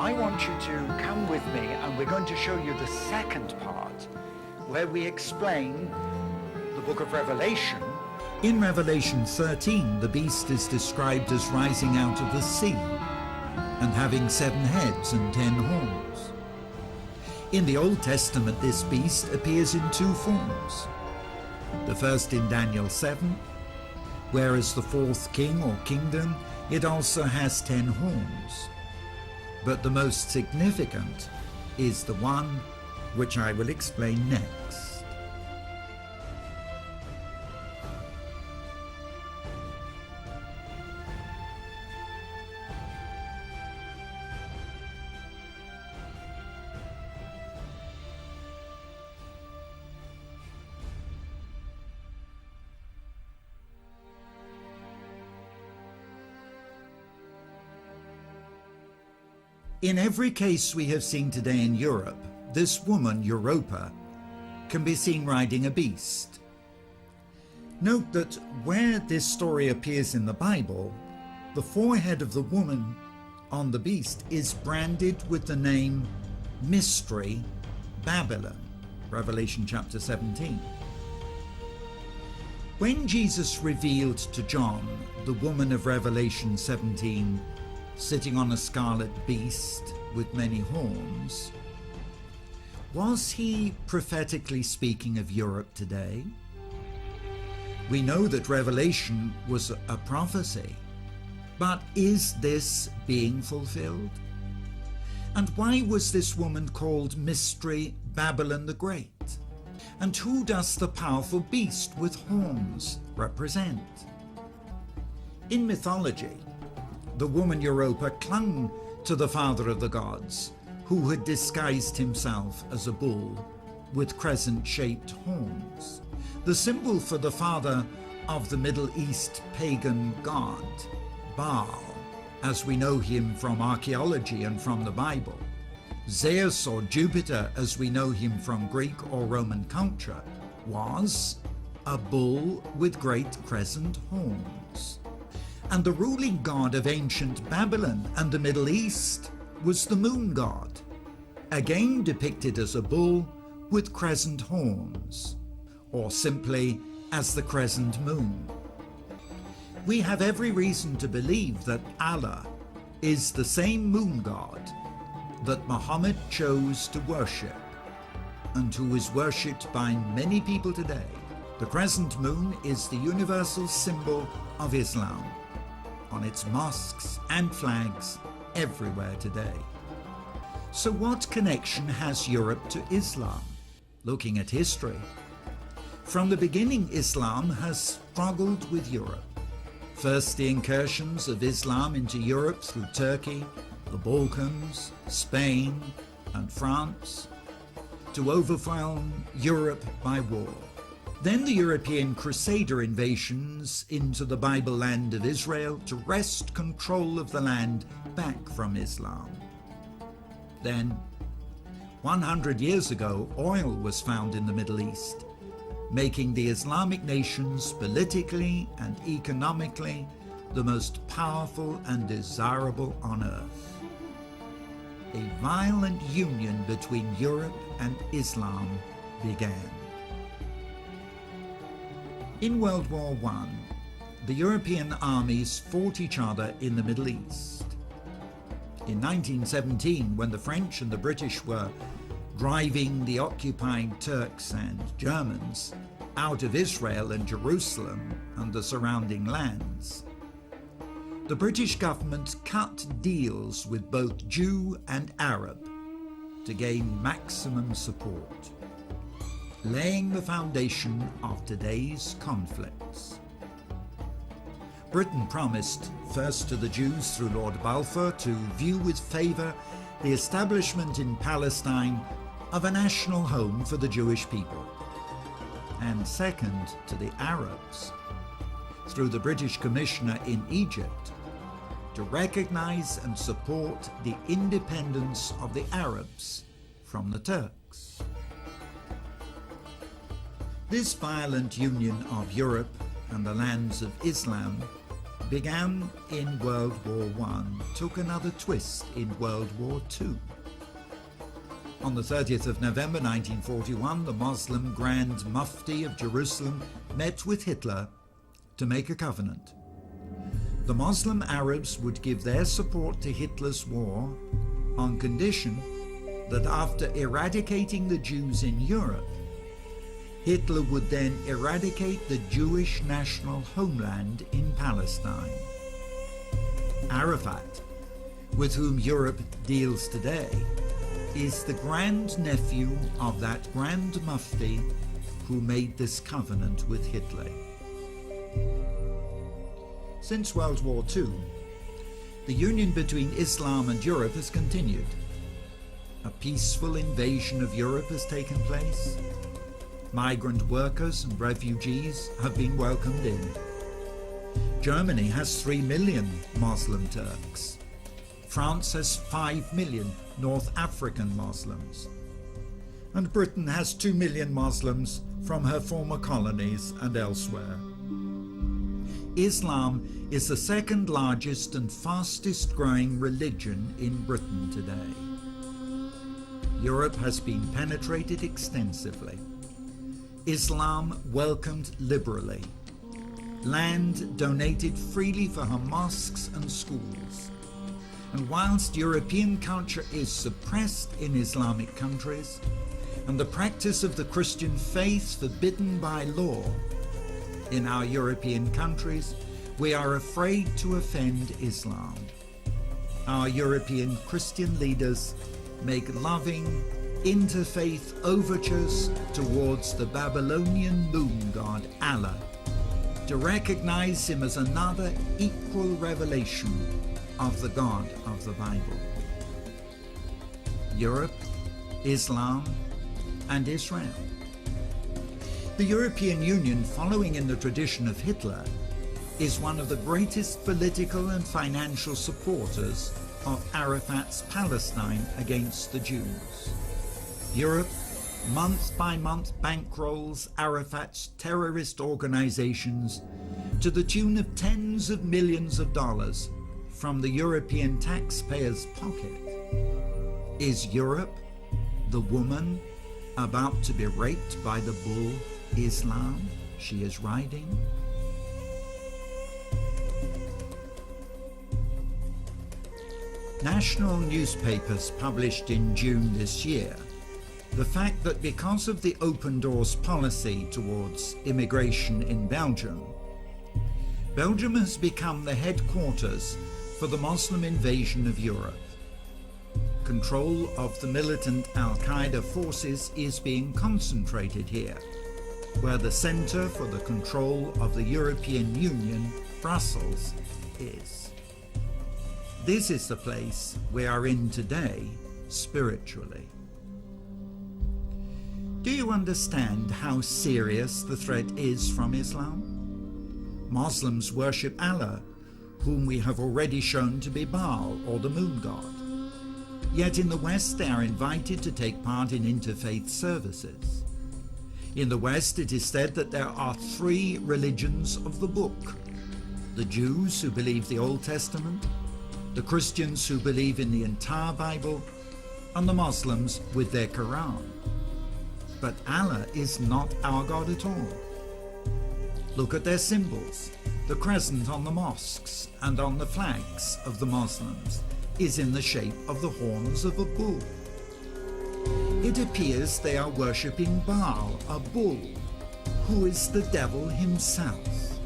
I want you to come with me and we're going to show you the second part where we explain the book of Revelation. In Revelation 13, the beast is described as rising out of the sea and having 7 heads and 10 horns. In the Old Testament, this beast appears in 2 forms. The first in Daniel 7, where as the 4th king or kingdom, it also has 10 horns. But the most significant is the one which I will explain next. In every case we have seen today in Europe, this woman, Europa, can be seen riding a beast. Note that where this story appears in the Bible, the forehead of the woman on the beast is branded with the name Mystery Babylon, Revelation chapter 17. When Jesus revealed to John the woman of Revelation 17 sitting on a scarlet beast with many horns, was he prophetically speaking of Europe today? We know that Revelation was a prophecy, but is this being fulfilled? And why was this woman called Mystery Babylon the Great? And who does the powerful beast with horns represent? In mythology, the woman Europa clung to the father of the gods, who had disguised himself as a bull with crescent-shaped horns, the symbol for the father of the Middle East pagan god, Baal, as we know him from archaeology and from the Bible. Zeus, or Jupiter, as we know him from Greek or Roman culture, was a bull with great crescent horns. And the ruling god of ancient Babylon and the Middle East was the moon god, again depicted as a bull with crescent horns, or simply as the crescent moon. We have every reason to believe that Allah is the same moon god that Muhammad chose to worship, and who is worshipped by many people today. The crescent moon is the universal symbol of Islam, on its mosques and flags everywhere today. So what connection has Europe to Islam? Looking at history, from the beginning Islam has struggled with Europe. First the incursions of Islam into Europe through Turkey, the Balkans, Spain and France, to overwhelm Europe by war. Then the European Crusader invasions into the Bible land of Israel to wrest control of the land back from Islam. Then, 100 years ago, oil was found in the Middle East, making the Islamic nations politically and economically the most powerful and desirable on earth. A violent union between Europe and Islam began. In World War I, the European armies fought each other in the Middle East. In 1917, when the French and the British were driving the occupying Turks and Germans out of Israel and Jerusalem and the surrounding lands, the British government cut deals with both Jew and Arab to gain maximum support, laying the foundation of today's conflicts. Britain promised, first to the Jews through Lord Balfour, to view with favour the establishment in Palestine of a national home for the Jewish people, and second to the Arabs, through the British Commissioner in Egypt, to recognise and support the independence of the Arabs from the Turks. This violent union of Europe and the lands of Islam began in World War I took another twist in World War II. On the 30th of November 1941, the Muslim Grand Mufti of Jerusalem met with Hitler to make a covenant. The Muslim Arabs would give their support to Hitler's war on condition that after eradicating the Jews in Europe, Hitler would then eradicate the Jewish national homeland in Palestine. Arafat, with whom Europe deals today, is the grandnephew of that Grand Mufti who made this covenant with Hitler. Since World War II, the union between Islam and Europe has continued. A peaceful invasion of Europe has taken place. Migrant workers and refugees have been welcomed in. Germany has 3 million Muslim Turks. France has 5 million North African Muslims. And Britain has 2 million Muslims from her former colonies and elsewhere. Islam is the second largest and fastest growing religion in Britain today. Europe has been penetrated extensively. Islam welcomed liberally. Land donated freely for her mosques and schools. And whilst European culture is suppressed in Islamic countries, and the practice of the Christian faith forbidden by law in our European countries, we are afraid to offend Islam. Our European Christian leaders make loving, interfaith overtures towards the Babylonian moon god Allah to recognize him as another equal revelation of the God of the Bible. Europe, Islam, and Israel. The European Union, following in the tradition of Hitler, is one of the greatest political and financial supporters of Arafat's Palestine against the Jews. Europe, month by month, bankrolls Arafat's terrorist organizations to the tune of tens of millions of dollars from the European taxpayer's pocket. Is Europe, the woman about to be raped by the bull Islam she is riding? National newspapers published in June this year the fact that because of the open doors policy towards immigration in Belgium, Belgium has become the headquarters for the Muslim invasion of Europe. Control of the militant Al-Qaeda forces is being concentrated here, where the center for the control of the European Union, Brussels, is. This is the place we are in today, spiritually. Do you understand how serious the threat is from Islam? Muslims worship Allah, whom we have already shown to be Baal, or the moon god. Yet in the West they are invited to take part in interfaith services. In the West it is said that there are 3 religions of the book: the Jews who believe the Old Testament, the Christians who believe in the entire Bible, and the Muslims with their Quran. But Allah is not our God at all. Look at their symbols. The crescent on the mosques and on the flags of the Muslims is in the shape of the horns of a bull. It appears they are worshipping Baal, a bull, who is the devil himself.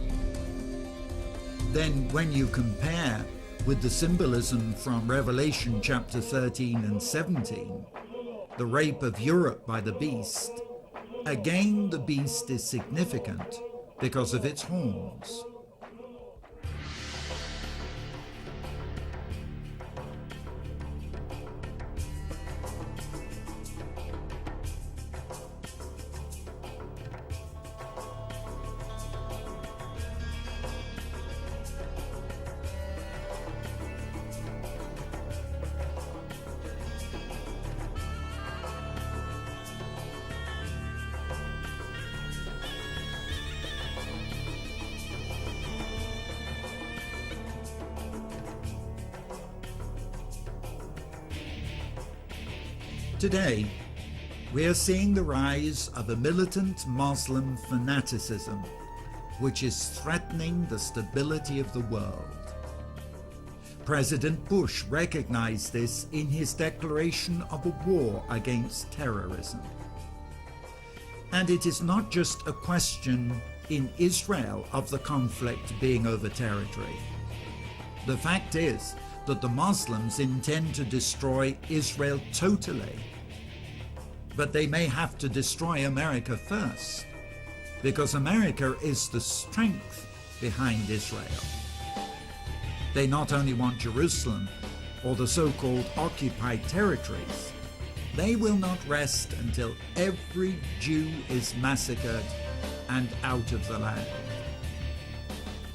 Then when you compare with the symbolism from Revelation chapter 13 and 17, the rape of Europe by the beast, again the beast is significant because of its horns. Today, we are seeing the rise of a militant Muslim fanaticism, which is threatening the stability of the world. President Bush recognized this in his declaration of a war against terrorism. And it is not just a question in Israel of the conflict being over territory. The fact is that the Muslims intend to destroy Israel totally. But they may have to destroy America first, because America is the strength behind Israel. They not only want Jerusalem or the so-called occupied territories, they will not rest until every Jew is massacred and out of the land.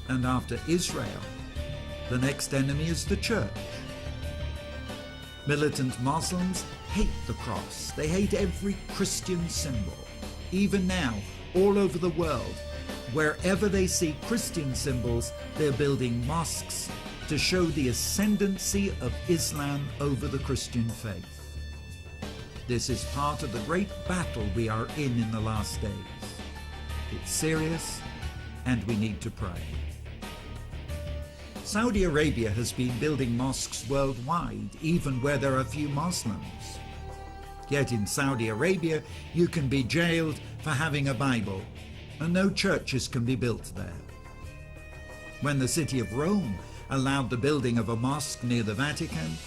And after Israel, the next enemy is the church. Militant Muslims hate the cross. They hate every Christian symbol. Even now, all over the world, wherever they see Christian symbols, they're building mosques to show the ascendancy of Islam over the Christian faith. This is part of the great battle we are in the last days. It's serious, and we need to pray. Saudi Arabia has been building mosques worldwide, even where there are few Muslims. Yet in Saudi Arabia, you can be jailed for having a Bible, and no churches can be built there. When the city of Rome allowed the building of a mosque near the Vatican,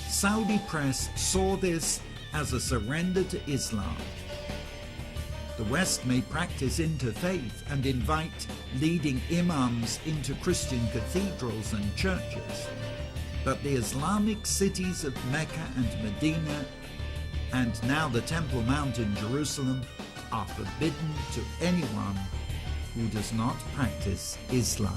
Saudi press saw this as a surrender to Islam. The West may practice interfaith and invite leading imams into Christian cathedrals and churches, but the Islamic cities of Mecca and Medina, and now the Temple Mount in Jerusalem, are forbidden to anyone who does not practice Islam.